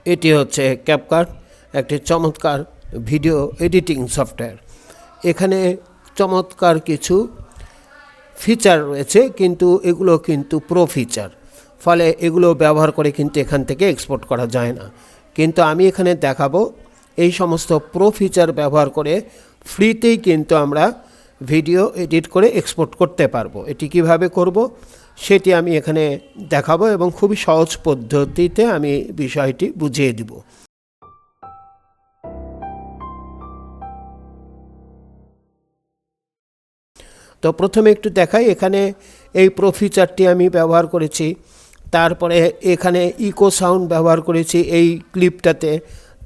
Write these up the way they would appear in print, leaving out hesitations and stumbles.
এটি হচ্ছে ক্যাপকাট, একটি চমৎকার ভিডিও এডিটিং সফটওয়্যার। এখানে চমৎকার কিছু ফিচার রয়েছে, কিন্তু এগুলো কিন্তু প্রো ফিচার, ফলে এগুলো ব্যবহার করে কিন্তু এখান থেকে এক্সপোর্ট করা যায় না। কিন্তু আমি এখানে দেখাবো এই সমস্ত প্রো ফিচার ব্যবহার করে ফ্রিতেই কিন্তু আমরা ভিডিও এডিট করে এক্সপোর্ট করতে পারবো। এটি কিভাবে করব সেটি আমি এখানে দেখাবো এবং খুবই সহজ পদ্ধতিতে আমি বিষয়টি বুঝিয়ে দিব। তো প্রথমে একটু দেখাই, এখানে এই প্রো ফিচারটি আমি ব্যবহার করেছি। তারপরে এখানে ইকো সাউন্ড ব্যবহার করেছি এই ক্লিপটাতে।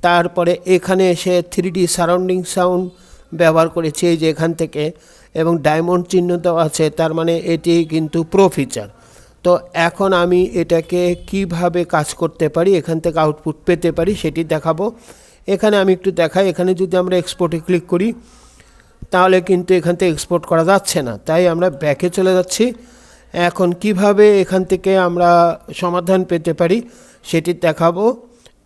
তারপরে এখানে এসে 3D সারাউন্ডিং সাউন্ড ব্যবহার করেছি এই যে এখান থেকে, এবং ডায়মন্ড চিহ্ন দেওয়া আছে, তার মানে এটি কিন্তু প্রো ফিচার। তো এখন আমি এটাকে কিভাবে কাজ করতে পারি, এখান থেকে আউটপুট পেতে পারি সেটি দেখাবো। এখানে আমি একটু দেখাই, এখানে যদি আমরা এক্সপোর্টে ক্লিক করি তাহলে কিন্তু এখান থেকে এক্সপোর্ট করা যাচ্ছে না, তাই আমরা ব্যাকে চলে যাচ্ছি। এখন কিভাবে এখান থেকে আমরা সমাধান পেতে পারি সেটি দেখাবো।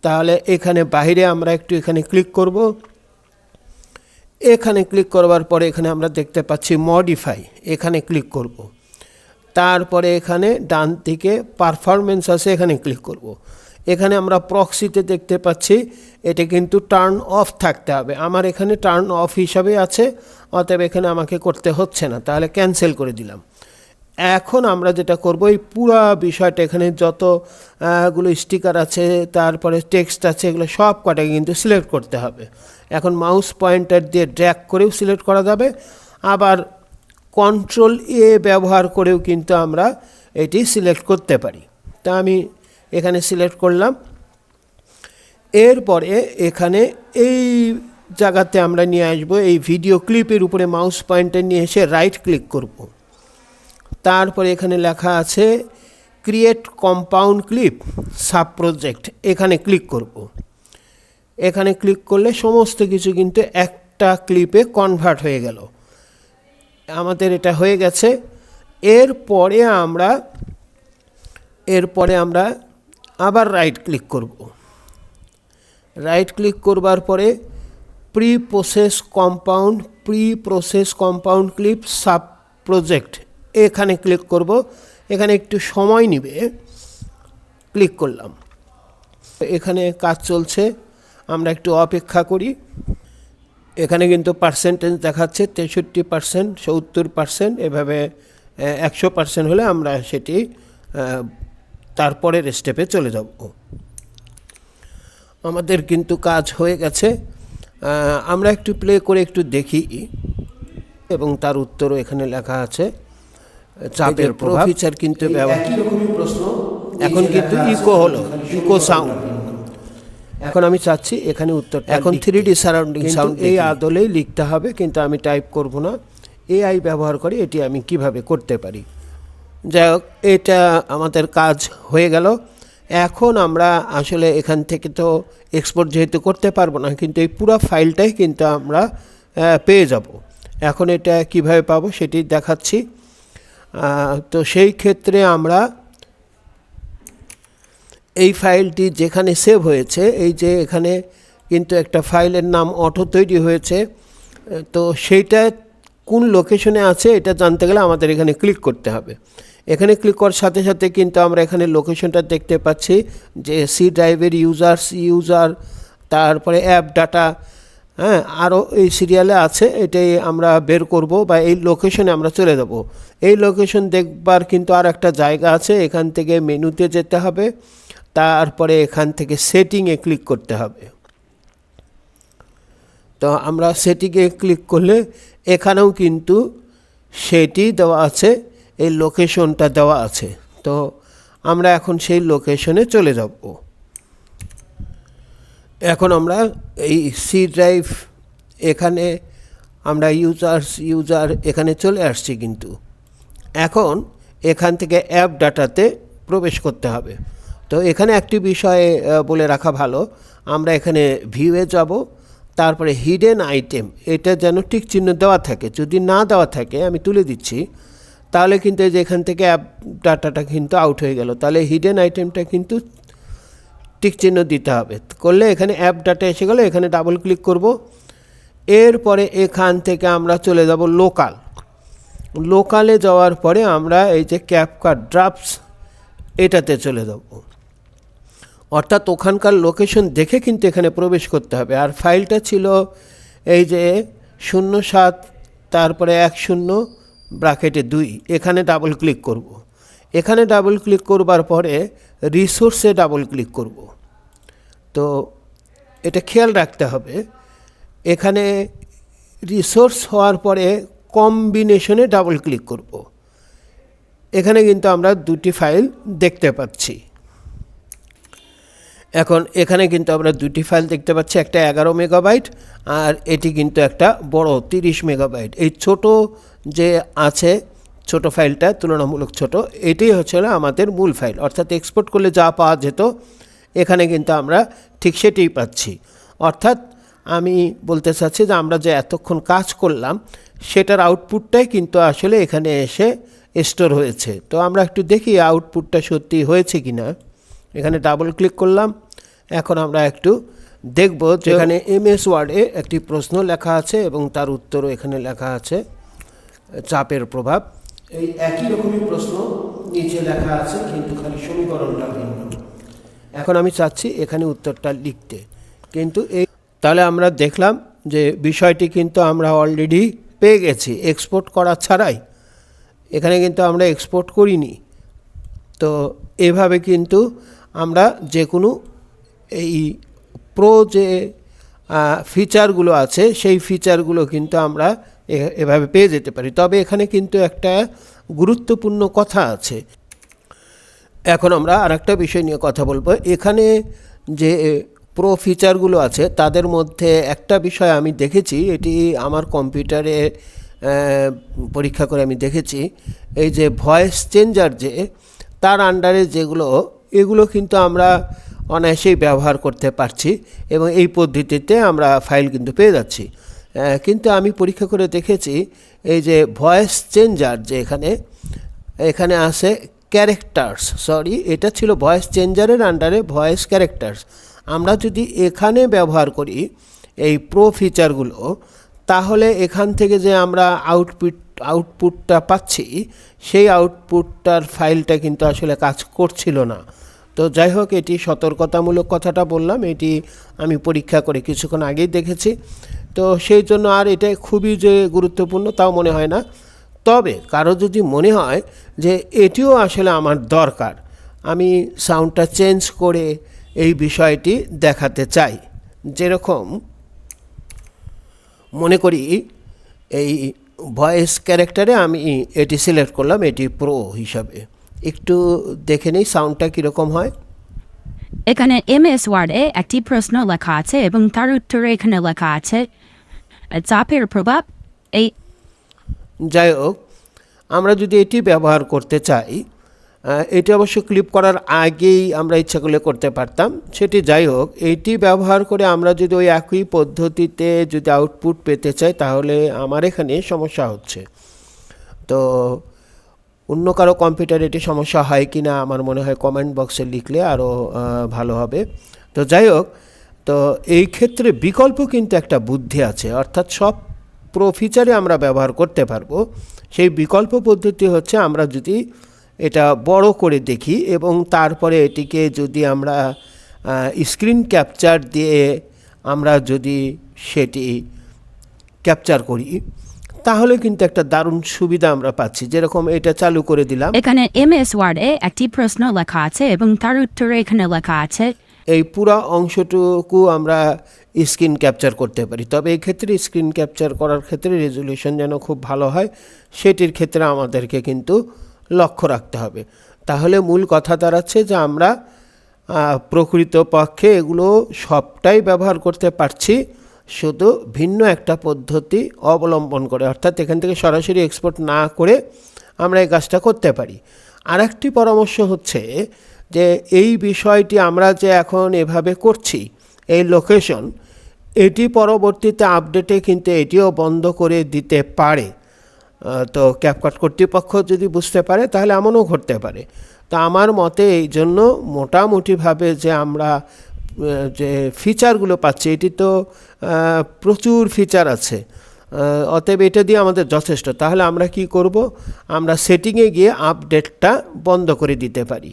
তাহলে এখানে বাইরে আমরা একটু এখানে ক্লিক করব। এখানে ক্লিক করবার পরে এখানে আমরা দেখতে পাচ্ছি মডিফাই, এখানে ক্লিক করব। তারপরে এখানে ডান দিকে পারফরমেন্স আছে, এখানে ক্লিক করব। এখানে আমরা প্রক্সিতে দেখতে পাচ্ছি এটা কিন্তু টার্ন অফ থাকতে হবে, আমার এখানে টার্ন অফ হিসাবে আছে, অতএব এখানে আমাকে করতে হচ্ছে না, তাহলে ক্যান্সেল করে দিলাম। এখন আমরা যেটা করব, এই পুরো বিষয়টা এখানে যতগুলো স্টিকার আছে, তারপরে টেক্সট আছে, এগুলো সব কটাকে কিন্তু সিলেক্ট করতে হবে। এখন মাউস পয়েন্টার দিয়ে ড্র্যাগ করেও সিলেক্ট করা যাবে, আবার কন্ট্রোল এ ব্যবহার করেও কিন্তু আমরা এটি সিলেক্ট করতে পারি। তা আমি এখানে সিলেক্ট করলাম। এরপরে এখানে এই জায়গাতে আমরা নিয়ে আসবো, এই ভিডিও ক্লিপের উপরে মাউস পয়েন্টার নিয়ে এসে রাইট ক্লিক করব। তারপরে এখানে লেখা আছে create compound clip sub project, এখানে ক্লিক করব। এখানে ক্লিক করলে সমস্ত কিছু কিন্তু একটা ক্লিপে কনভার্ট হয়ে গেল, আমাদের এটা হয়ে গেছে। এরপরে আমরা আবার রাইট ক্লিক করব। রাইট ক্লিক করবার পরে pre process compound clip sub project, এখানে ক্লিক করব। এখানে একটু সময় নেবে, ক্লিক করলাম। এখানে কাজ চলছে, আমরা একটু অপেক্ষা করি। এখানে কিন্তু পার্সেন্টেজ দেখাচ্ছে 63%, 70%, এভাবে 100% হলে আমরা সেটি তারপরের স্টেপে চলে যাব। আমাদের কিন্তু কাজ হয়ে গেছে, আমরা একটু প্লে করে একটু দেখি, এবং তার উত্তরও এখানে লেখা আছে। চাপের প্রো ফিচার কিন্তু এখন কিন্তু ইকো হলো, ইকো সাউন্ড। এখন আমি চাচ্ছি এখানে উত্তর, এখন 3D সারাউন্ডিং সাউন্ড এই আদলেই লিখতে হবে, কিন্তু আমি টাইপ করব না, এআই ব্যবহার করে এটি আমি কিভাবে করতে পারি। যাই হোক, এটা আমাদের কাজ হয়ে গেল। এখন আমরা আসলে এখান থেকে তো এক্সপোর্ট যেহেতু করতে পারবো না, কিন্তু এই পুরো ফাইলটাই কিন্তু আমরা পেয়ে যাব। এখন এটা কিভাবে পাবো সেটি দেখাচ্ছি। তো সেই ক্ষেত্রে আমরা এই ফাইলটি যেখানে সেভ হয়েছে, এই যে এখানে কিন্তু একটা ফাইলের নাম অটো তৈরি হয়েছে, তো সেইটা কোন লোকেশনে আছে এটা জানতে গেলে আমাদের এখানে ক্লিক করতে হবে। এখানে ক্লিক করার সাথে সাথে কিন্তু আমরা এখানে লোকেশনটা দেখতে পাচ্ছি যে সি ড্রাইভের ইউজার, তারপরে অ্যাপ ডাটা, হ্যাঁ, আরও এই সিরিয়ালে আছে, এটাই আমরা বের করব বা এই লোকেশনে আমরা চলে যাব। এই লোকেশন দেখবার কিন্তু আর একটা জায়গা আছে, এখান থেকে মেনুতে যেতে হবে, তারপরে এখান থেকে সেটিংয়ে ক্লিক করতে হবে। তো আমরা সেটিংয়ে ক্লিক করলে এখানেও কিন্তু সেটি দেওয়া আছে, এই লোকেশনটা দেওয়া আছে। তো আমরা এখন সেই লোকেশনে চলে যাব। এখন আমরা এই সি ড্রাইভ, এখানে আমরা ইউজার এখানে চলে আসছি, কিন্তু এখন এখান থেকে অ্যাপ ডাটাতে প্রবেশ করতে হবে। তো এখানে একটি বিষয় বলে রাখা ভালো, আমরা এখানে ভিউয়ে যাব, তারপরে হিডেন আইটেম, এটা যেন টিক চিহ্ন দেওয়া থাকে, যদি না দেওয়া থাকে আমি তুলে দিচ্ছি, তাহলে কিন্তু এই যে এখান থেকে অ্যাপ ডাটাটা কিন্তু আউট হয়ে গেল। তাহলে হিডেন আইটেমটা কিন্তু টিক চিহ্ন দিতে হবে, করলে এখানে অ্যাপ ডাটা এসে গেল। এখানে ডাবল ক্লিক করব। এরপরে এখান থেকে আমরা চলে যাব লোকাল। লোকালে যাওয়ার পরে আমরা এই যে ক্যাপকাট ড্রাফটস এটাতে চলে যাব, অর্থাৎ ওখানকার লোকেশন দেখে কিন্তু এখানে প্রবেশ করতে হবে। আর ফাইলটা ছিল এই যে 07 তারপরে 10 ব্র্যাকেটে 2, এখানে ডাবল ক্লিক করব। এখানে ডাবল ক্লিক করবার পরে রিসোর্সে ডাবল ক্লিক করব। তো এটা খেয়াল রাখতে হবে, এখানে রিসোর্স হওয়ার পরে কম্বিনেশনে ডাবল ক্লিক করব। এখানে কিন্তু আমরা দুটি ফাইল দেখতে পাচ্ছি। এখন এখানে কিন্তু আমরা দুটি ফাইল দেখতে পাচ্ছি, একটা 11 মেগাবাইট আর এটি কিন্তু একটা বড় 30 মেগাবাইট। এই ছোট যে আছে ছোট ফাইলটা তুলনামূলক ছোট, এটাই হচ্ছে আমাদের মূল ফাইল, অর্থাৎ এক্সপোর্ট করলে যা পাওয়া যেত এখানে কিন্তু আমরা ঠিক সেটাই পাচ্ছি। অর্থাৎ আমি বলতে চাচ্ছি যে আমরা যে এতক্ষণ কাজ করলাম সেটার আউটপুটটাই কিন্তু আসলে এখানে এসে স্টোর হয়েছে। তো আমরা একটু দেখি আউটপুটটা সত্যি হয়েছে কি না। এখানে ডাবল ক্লিক করলাম। এখন আমরা একটু দেখব যে এখানে এমএস ওয়ার্ডে একটি প্রশ্ন লেখা আছে এবং তার উত্তরও এখানে লেখা আছে, চাপের প্রভাব। এই একই রকমই প্রশ্ন নিচে লেখা আছে, কিন্তু খালি সমীকরণটা ভিন্ন। এখন আমি চাচ্ছি এখানে উত্তরটা লিখতে, কিন্তু তাহলে আমরা দেখলাম যে বিষয়টি কিন্তু আমরা অলরেডি পেয়ে গেছি এক্সপোর্ট করা ছাড়াই। এখানে কিন্তু আমরা এক্সপোর্ট করিনি। তো এভাবে কিন্তু আমরা যে কোনো এই প্রো যে ফিচারগুলো আছে সেই ফিচারগুলো কিন্তু আমরা এভাবে পেয়ে যেতে পারি। তবে এখানে কিন্তু একটা গুরুত্বপূর্ণ কথা আছে। এখন আমরা আরেকটা বিষয় নিয়ে কথা বলবো। এখানে যে প্রো ফিচারগুলো আছে তাদের মধ্যে একটা বিষয় আমি দেখেছি, এটি আমার কম্পিউটারে পরীক্ষা করে আমি দেখেছি, এই যে ভয়েস চেঞ্জার যে তার আন্ডারে যেগুলো, এগুলো কিন্তু আমরা অনায়াসেই ব্যবহার করতে পারছি এবং এই পদ্ধতিতে আমরা ফাইল কিন্তু পেয়ে যাচ্ছি। কিন্তু আমি পরীক্ষা করে দেখেছি এই যে ভয়েস চেঞ্জার যে এখানে আছে ক্যারেক্টার্স, এটা ছিল ভয়েস চেঞ্জারের আন্ডারে ভয়েস ক্যারেক্টার্স। আমরা যদি এখানে ব্যবহার করি এই প্রো ফিচারগুলো, তাহলে এখান থেকে যে আমরা আউটপুটটা পাচ্ছি সেই আউটপুটটার ফাইলটা কিন্তু আসলে কাজ করছিল না। তো যাই হোক, এটি সতর্কতামূলক কথাটা বললাম, এটি আমি পরীক্ষা করে কিছুক্ষণ আগেই দেখেছি। তো সেই জন্য আর এটা খুবই যে গুরুত্বপূর্ণ তাও মনে হয় না। তবে কারো যদি মনে হয় যে এটিও আসলে আমার দরকার, আমি সাউন্ডটা চেঞ্জ করে এই বিষয়টি দেখাতে চাই। যেরকম মনে করি এই ভয়েস ক্যারেক্টারে আমি এটি সিলেক্ট করলাম, এটি প্রো হিসাবে। একটু দেখে নেই সাউন্ডটা কীরকম হয়। এখানে এমএস ওয়ার্ডে একটি প্রশ্ন লেখা আছে এবং তার উত্তরে এখানে লেখা আছে চাপের প্রভাব। যাই হোক, আমরা যদি এটি ব্যবহার করতে চাই, এটি অবশ্য ক্লিপ করার আগেই আমরা ইচ্ছা করলে করতে পারতাম, সেটি যাই হোক। এটি ব্যবহার করে আমরা যদি ওই একই পদ্ধতিতে যদি আউটপুট পেতে চাই তাহলে আমার এখানে সমস্যা হচ্ছে। তো অন্য কারো কম্পিউটারে এটি সমস্যা হয় কি না আমার মনে হয় কমেন্ট বক্সে লিখলে আরও ভালো হবে। তো যাই হোক, তো এই ক্ষেত্রে বিকল্প কিন্তু একটা বুদ্ধি আছে, অর্থাৎ সব প্রো ফিচারে আমরা ব্যবহার করতে পারবো। সেই বিকল্প পদ্ধতি হচ্ছে আমরা যদি এটা বড় করে দেখি এবং তারপরে এটিকে যদি আমরা স্ক্রিন ক্যাপচার দিয়ে আমরা যদি সেটি ক্যাপচার করি তাহলে কিন্তু একটা দারুণ সুবিধা আমরা পাচ্ছি। যেরকম এটা চালু করে দিলাম, এখানে এমএস ওয়ার্ডে একটি প্রশ্ন লেখা আছে এবং তার উত্তরে এখানে লেখা আছে। এই পুরো অংশটুকু আমরা স্ক্রিন ক্যাপচার করতে পারি। তবে এই ক্ষেত্রে স্ক্রিন ক্যাপচার করার ক্ষেত্রে রেজলিউশন যেন খুব ভালো হয় সেটির ক্ষেত্রে আমাদেরকে কিন্তু লক্ষ্য রাখতে হবে। তাহলে মূল কথা দাঁড়াচ্ছে যে আমরা প্রকৃতপক্ষে এগুলো সবটাই ব্যবহার করতে পারছি, শুধু ভিন্ন একটা পদ্ধতি অবলম্বন করে, অর্থাৎ এখান থেকে সরাসরি এক্সপোর্ট না করে আমরা এই কাজটা করতে পারি। আরেকটি পরামর্শ হচ্ছে যে এই বিষয়টি আমরা যে এখন এভাবে করছি, এই লোকেশন, এটি পরবর্তীতে আপডেটে কিন্তু এটিও বন্ধ করে দিতে পারে। তো ক্যাপকাট কর্তৃপক্ষ যদি বুঝতে পারে তাহলে এমনও ঘটতে পারে। তো আমার মতে এই জন্য মোটামুটিভাবে যে আমরা যে ফিচারগুলো পাচ্ছি, এটি তো প্রচুর ফিচার আছে, অতএব এটা দিয়ে আমাদের যথেষ্ট। তাহলে আমরা কি করব, আমরা সেটিংয়ে গিয়ে আপডেটটা বন্ধ করে দিতে পারি,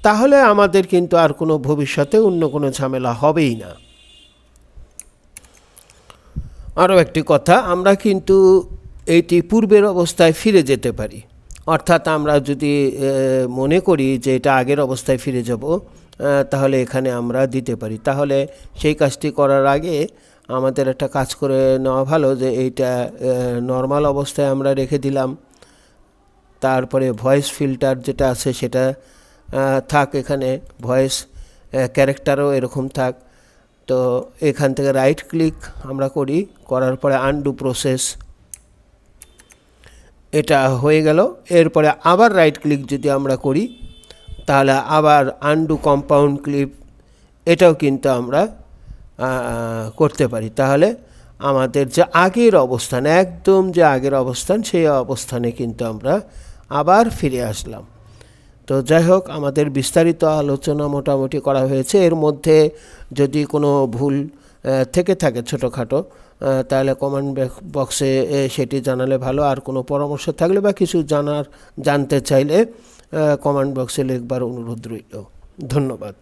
তাহলে আমাদের কিন্তু আর কোনো ভবিষ্যতে অন্য কোনো ঝামেলা হবেই না। আরও একটি কথা, আমরা কিন্তু এইটি পূর্বের অবস্থায় ফিরে যেতে পারি। অর্থাৎ আমরা যদি মনে করি যে এটা আগের অবস্থায় ফিরে যাব, তাহলে এখানে আমরা দিতে পারি। তাহলে সেই কাজটি করার আগে আমাদের একটা কাজ করে নেওয়া ভালো, যে এইটা নর্মাল অবস্থায় আমরা রেখে দিলাম, তারপরে ভয়েস ফিল্টার যেটা আছে সেটা থাক, এখানে ভয়েস ক্যারেক্টারও এরকম থাক। তো এখান থেকে রাইট ক্লিক আমরা করি, করার পরে আনডু প্রসেস, এটা হয়ে গেল। এরপরে আবার রাইট ক্লিক যদি আমরা করি, তাহলে আবার আনডু কম্পাউন্ড ক্লিপ, এটাও কিন্তু আমরা করতে পারি। তাহলে আমাদের যে আগের অবস্থান, একদম যে আগের অবস্থান, সেই অবস্থানে কিন্তু আমরা আবার ফিরে আসলাম। তো যাই হোক, আমাদের বিস্তারিত আলোচনা মোটামুটি করা হয়েছে। এর মধ্যে যদি কোনো ভুল থেকে থাকে ছোটোখাটো, তাহলে কমেন্ট বক্সে সেটি জানালে ভালো। আর কোনো পরামর্শ থাকলে বা কিছু জানতে চাইলে কমেন্ট বক্সে লিখবার অনুরোধ রইল। ধন্যবাদ।